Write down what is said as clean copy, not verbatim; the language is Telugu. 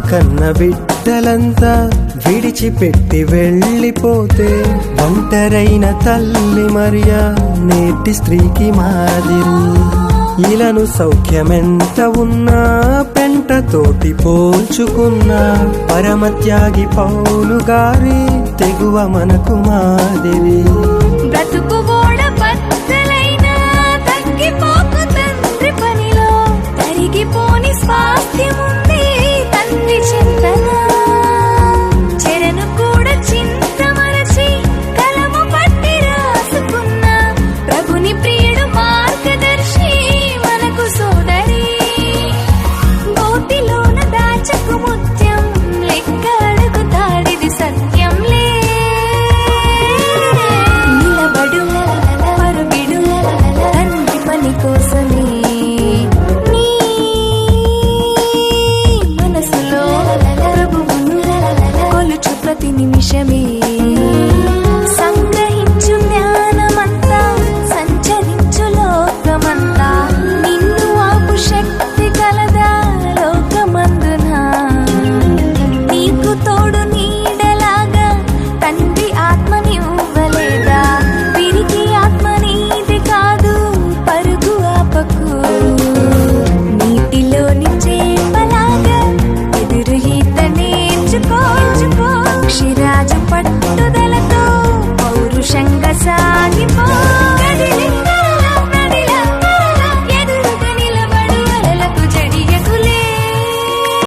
కన్న బిడ్డలంతా విడిచిపెట్టి వెళ్ళిపోతే ఒంటరైన తల్లి మరియా నేటి స్త్రీకి మాదిరి. ఇలను సౌఖ్యమెంత ఉన్నా పెంటతోటి పోల్చుకున్నా పరమత్యాగి పౌలు గారి తెగువ మనకు మాదిరి. బ్రతుకు గోడ బద్దలైనా తగ్గిపోకు తండ్రి పనిలో, తరిగిపోని స్వాస్థ్యముంది తండ్రి చింతన. చెరను కూడా చింత మరచి కలము పట్టి రాసుకున్న ప్రభుని ప్రియుడు మార్గదర్శి మనకు సోదరి. గోతిలోన దాచకు ముత్యం, లెక్క అడుగుతాడిది సత్యంలే. నిలబడు పరుగిడు తండ్రి పని కోసమే, నీ మనసులో ప్రభువును కొలుచు ప్రతి నిమిషమే.